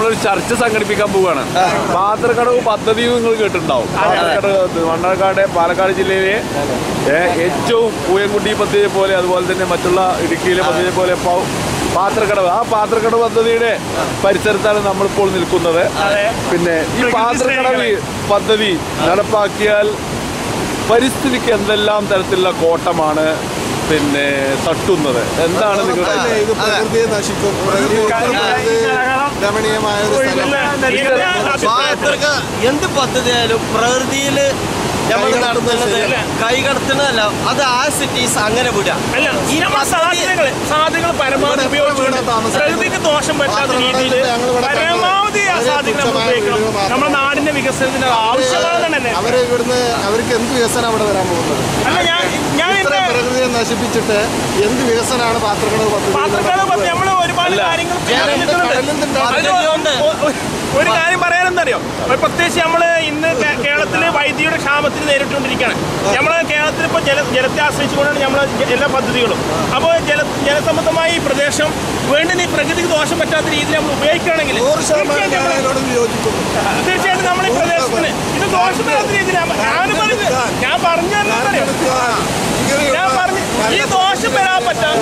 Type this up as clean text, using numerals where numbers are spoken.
നമ്മളൊരു ചർച്ച സംഘടിപ്പിക്കാൻ പോവുകയാണ്. പാത്രക്കടവ് പദ്ധതി നിങ്ങൾ കേട്ടിട്ടുണ്ടാവും. മണ്ണാർക്കാട് പാലക്കാട് ജില്ലയിലെ ഏറ്റവും പൂയംകുട്ടി പദ്ധതിയെ പോലെ, അതുപോലെ തന്നെ മറ്റുള്ള ഇടുക്കിയിലെ പദ്ധതിയെ പോലെ പാത്രക്കടവ്, ആ പാത്രക്കടവ് പദ്ധതിയുടെ പരിസരത്താണ് നമ്മളിപ്പോൾ നിൽക്കുന്നത്. പിന്നെ ഈ പാത്രക്കടവ് പദ്ധതി നടപ്പാക്കിയാൽ പരിസ്ഥിതിക്ക് എന്തെല്ലാം തരത്തിലുള്ള കോട്ടമാണ് പിന്നെ തട്ടുന്നത്? എന്താണ് നിങ്ങളുടെ പ്രകൃതിയെ നശിക്കും, രമണീയമായ എന്ത് പദ്ധതിയായാലും പ്രകൃതിയിൽ നമ്മൾ നടത്തുന്നത് കൈകടത്തുന്നതല്ല, അത് ആസ് ഇറ്റ് ഈസ് അങ്ങനെ വിടാം. സാധ്യതകൾ പരമാവധി ഉപയോഗിച്ചുകൊണ്ട് പ്രകൃതിക്ക് ദോഷം പറ്റാത്ത രീതിയിൽ പരമാവധി ആ സാധ്യതകൾ ഉപയോഗിക്കണം. നമ്മുടെ നാടിന്റെ വികസനത്തിന് ആവശ്യമാണ്. അവർക്ക് എന്ത് വികസനം അവിടെ വരാൻ പോകുന്നത്? അല്ല, ഞാൻ പ്രകൃതിയെ നശിപ്പിച്ചിട്ട് എന്ത് വികസനമാണ് പാത്രക്കടവ് പദ്ധതി? നമ്മൾ ഒരുപാട് കാര്യങ്ങൾ ഒരു കാര്യം പറയാനെന്തറിയോ, പ്രത്യേകിച്ച് നമ്മൾ ഇന്ന് കേരളത്തിൽ വൈദ്യുതിയുടെ ക്ഷാമത്തിന് നേരിട്ടുകൊണ്ടിരിക്കുകയാണ്. നമ്മളെ കേരളത്തിൽ ഇപ്പോൾ ജലത്തെ ആശ്രയിച്ചുകൊണ്ടാണ് നമ്മൾ എല്ലാ പദ്ധതികളും. അപ്പോൾ ജലസംബന്ധമായ ഈ പ്രദേശം വീണ്ടും ഈ പ്രകൃതിക്ക് ദോഷം പറ്റാത്ത രീതിയിൽ നമ്മൾ ഉപയോഗിക്കുകയാണെങ്കിൽ തീർച്ചയായിട്ടും നമ്മൾ ഈ പ്രദേശത്തിന് ഇത് ദോഷം പറ്റാത്ത രീതിയിൽ ഞാൻ പറഞ്ഞു ഈ ദോഷം വരാൻ പറ്റാത്ത